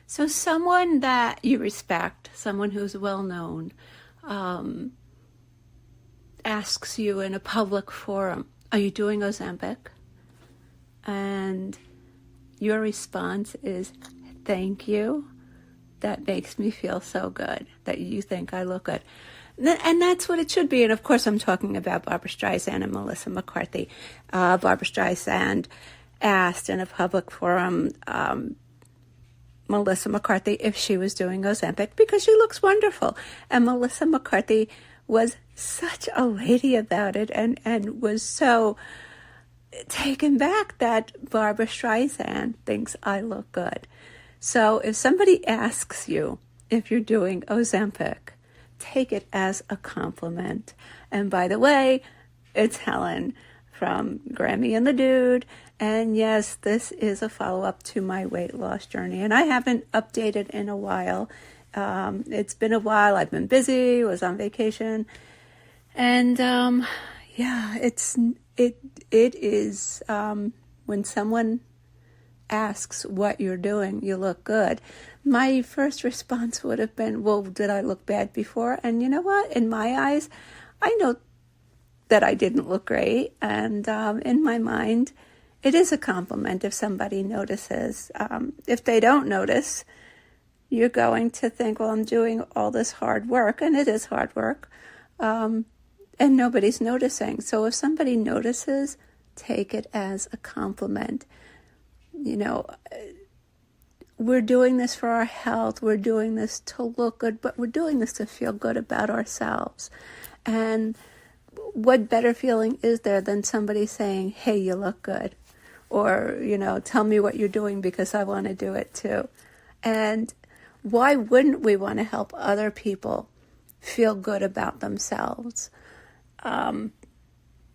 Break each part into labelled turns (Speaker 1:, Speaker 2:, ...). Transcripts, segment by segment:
Speaker 1: So someone that you respect, someone who's well known, asks you in a public forum, are you doing Ozempic? And your response is, thank you. That makes me feel so good that you think I look good. And that's what it should be. And of course, I'm talking about Barbra Streisand and Melissa McCarthy. Barbra Streisand asked in a public forum Melissa McCarthy if she was doing Ozempic because she looks wonderful. And Melissa McCarthy was such a lady about it and was so taken back that Barbra Streisand thinks I look good. So if somebody asks you if you're doing Ozempic, take it as a compliment. And by the way, it's Helen from Grammy and the Dude. And yes, this is a follow-up to my weight loss journey. And I haven't updated in a while. It's been a while. I've been busy, was on vacation. And yeah, it is when someone asks what you're doing, you look good. My first response would have been, well, did I look bad before? And you know what? In my eyes, I know that I didn't look great. And in my mind, it is a compliment if somebody notices. If they don't notice, you're going to think, well, I'm doing all this hard work, and it is hard work, and nobody's noticing. So if somebody notices, take it as a compliment. You know, we're doing this for our health. We're doing this to look good, but we're doing this to feel good about ourselves. And what better feeling is there than somebody saying, hey, you look good? Or, you know, tell me what you're doing because I want to do it too. And why wouldn't we want to help other people feel good about themselves? You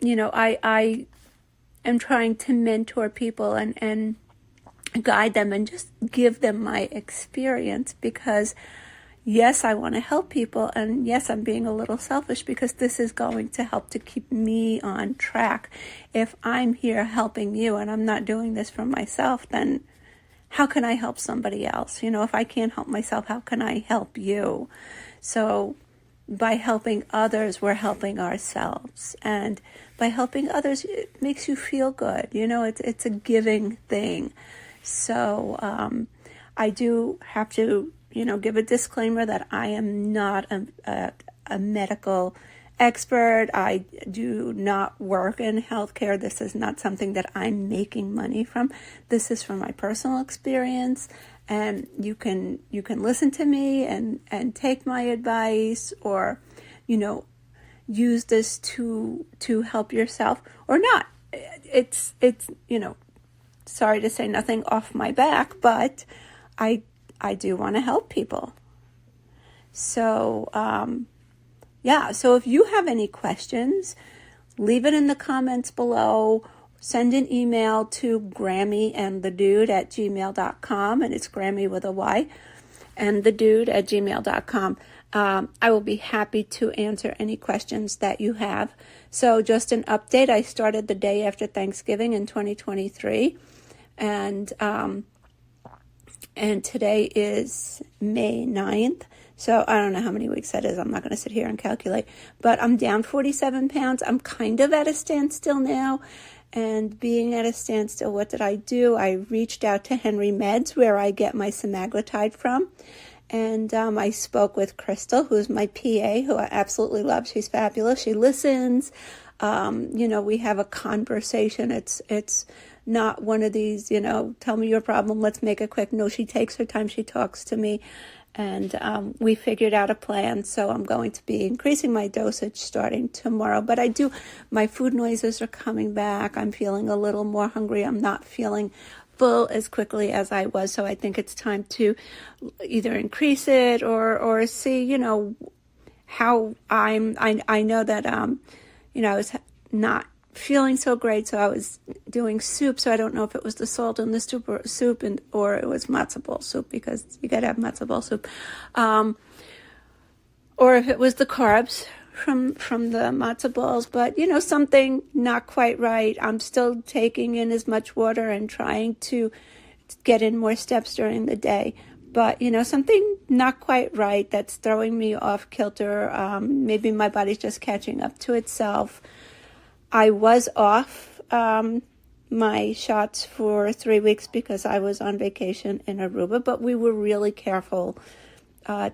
Speaker 1: know, I am trying to mentor people and guide them and just give them my experience because, yes, I want to help people. And yes, I'm being a little selfish because this is going to help to keep me on track. If I'm here helping you and I'm not doing this for myself, then how can I help somebody else? You know, if I can't help myself, how can I help you? So by helping others, we're helping ourselves. And by helping others, it makes you feel good. You know, it's a giving thing. So I do have to, you know, give a disclaimer that I am not a medical expert. I do not work in healthcare. This is not something that I'm making money from. This is from my personal experience. And you can listen to me and take my advice or, you know, use this to help yourself or not. It's you know, sorry to say nothing off my back, but I do want to help people. So, yeah, so if you have any questions, leave it in the comments below. Send an email to grammyandthedude@gmail.com, and it's Grammy with a Y, and thedude@gmail.com. I will be happy to answer any questions that you have. So just an update, I started the day after Thanksgiving in 2023, and today is May 9th. So I don't know how many weeks that is. I'm not going to sit here and calculate. But I'm down 47 pounds. I'm kind of at a standstill now. And being at a standstill, what did I do? I reached out to Henry Meds, where I get my semaglutide from. And I spoke with Crystal, who's my PA, who I absolutely love. She's fabulous. She listens. You know, we have a conversation. It's not one of these, you know, tell me your problem, let's make it quick. No, she takes her time. She talks to me. And we figured out a plan, so I'm going to be increasing my dosage starting tomorrow. But my food noises are coming back. I'm feeling a little more hungry. I'm not feeling full as quickly as I was, so I think it's time to either increase it or see, you know, how I know that, you know, I was not feeling so great, so I was doing soup, so I don't know if it was the salt in the soup or it was matzo ball soup, because you gotta have matzo ball soup, or if it was the carbs from the matzo balls, but you know, something not quite right. I'm still taking in as much water and trying to get in more steps during the day, But, something not quite right that's throwing me off kilter. Maybe my body's just catching up to itself. I was off my shots for 3 weeks because I was on vacation in Aruba, but we were really careful.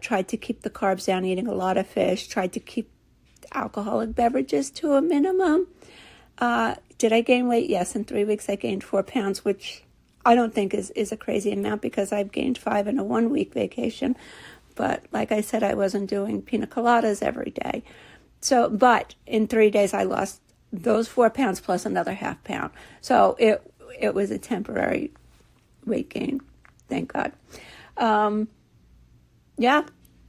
Speaker 1: Tried to keep the carbs down, eating a lot of fish, tried to keep alcoholic beverages to a minimum. Did I gain weight? Yes, in 3 weeks I gained 4 pounds, which I don't think is a crazy amount because I've gained 5 in a 1 week vacation. But like I said, I wasn't doing pina coladas every day. But in 3 days I lost those 4 pounds plus another half pound. So it was a temporary weight gain, thank God. Yeah,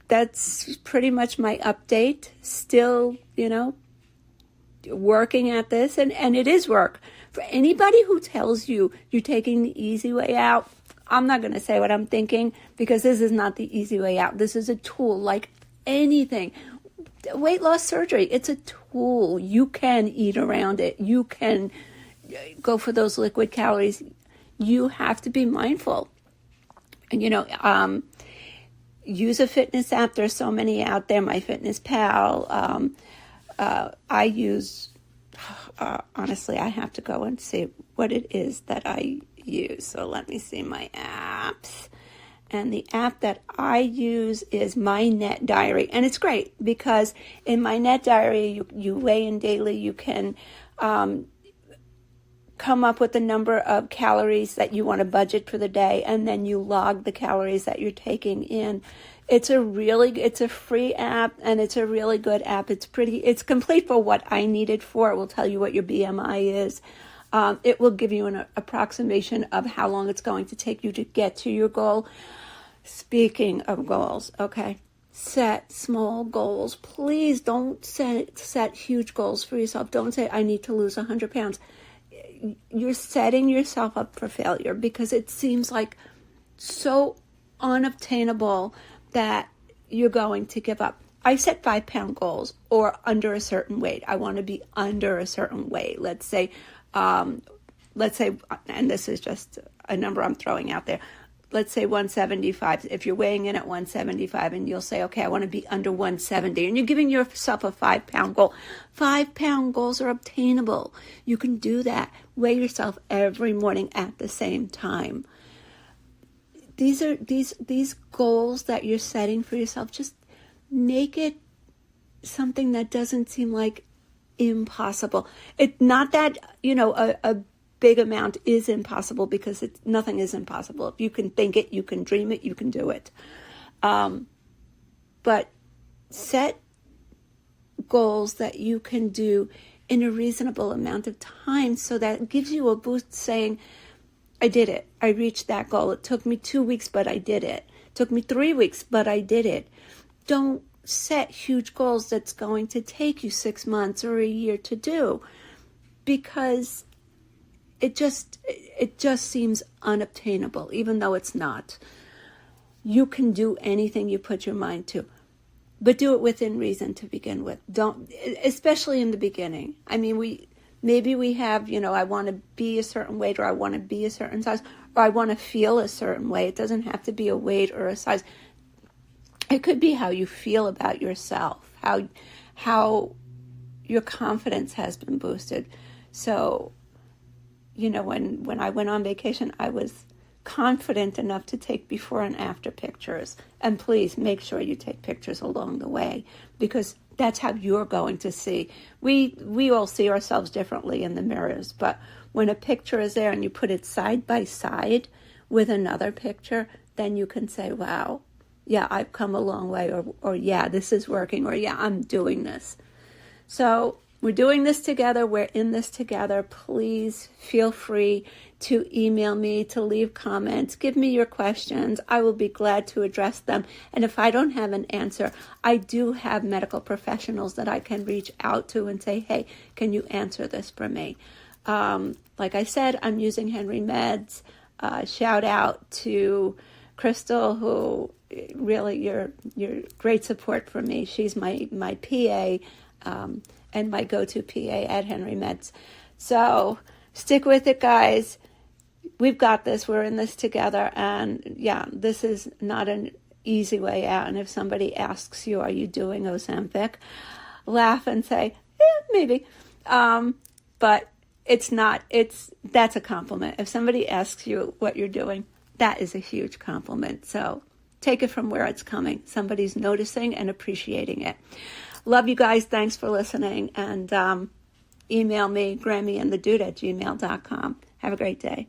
Speaker 1: that's pretty much my update. Still, working at this, and it is work. For anybody who tells you you're taking the easy way out, I'm not going to say what I'm thinking because this is not the easy way out. This is a tool like anything. Weight loss surgery, it's a tool. You can eat around it. You can go for those liquid calories. You have to be mindful. And, use a fitness app. There's so many out there. MyFitnessPal. I use, honestly, I have to go and see what it is that I use. So let me see my apps. And the app that I use is My Net Diary. And it's great because in My Net Diary, you weigh in daily. You can come up with the number of calories that you want to budget for the day, and then you log the calories that you're taking in. It's a free app, and it's a really good app. It's complete for what I need it for. It will tell you what your BMI is. It will give you an approximation of how long it's going to take you to get to your goal. Speaking of goals, okay, set small goals. Please don't set huge goals for yourself. Don't say, I need to lose 100 pounds. You're setting yourself up for failure because it seems like so unobtainable that you're going to give up. I set 5-pound goals or under a certain weight. I want to be under a certain weight. Let's say, and this is just a number I'm throwing out there. Let's say 175. If you're weighing in at 175 and you'll say, okay, I want to be under 170, and you're giving yourself a 5-pound goal. 5-pound goals are obtainable. You can do that. Weigh yourself every morning at the same time. These are these goals that you're setting for yourself. Just make it something that doesn't seem like impossible. It's not that, a big amount is impossible because nothing is impossible. If you can think it, you can dream it, you can do it. But set goals that you can do in a reasonable amount of time so that it gives you a boost saying, I did it. I reached that goal. It took me 2 weeks, but I did it. It took me 3 weeks, but I did it. Don't set huge goals that's going to take you 6 months or a year to do because it just seems unobtainable, even though it's not. You can do anything you put your mind to, but do it within reason to begin with. Don't, especially in the beginning. I mean, we have, I want to be a certain weight, or I want to be a certain size, or I want to feel a certain way. It doesn't have to be a weight or a size. It could be how you feel about yourself, how your confidence has been boosted. So, when I went on vacation, I was confident enough to take before and after pictures. And please make sure you take pictures along the way because that's how you're going to see. We all see ourselves differently in the mirrors, but when a picture is there and you put it side by side with another picture, then you can say, wow, yeah, I've come a long way, or yeah, this is working, or yeah, I'm doing this. So we're doing this together. We're in this together. Please feel free to email me, to leave comments. Give me your questions. I will be glad to address them. And if I don't have an answer, I do have medical professionals that I can reach out to and say, hey, can you answer this for me? Like I said, I'm using Henry Meds. Shout out to Crystal, who really, you're great support for me. She's my PA, and my go-to PA at Henry Meds. So stick with it, guys. we've got this. We're in this together. And yeah, this is not an easy way out. And if somebody asks you, are you doing Ozempic? Laugh and say, maybe. But that's a compliment. If somebody asks you what you're doing, that is a huge compliment. So take it from where it's coming. Somebody's noticing and appreciating it. Love you guys. Thanks for listening. And email me, grammyandthedude@gmail.com. Have a great day.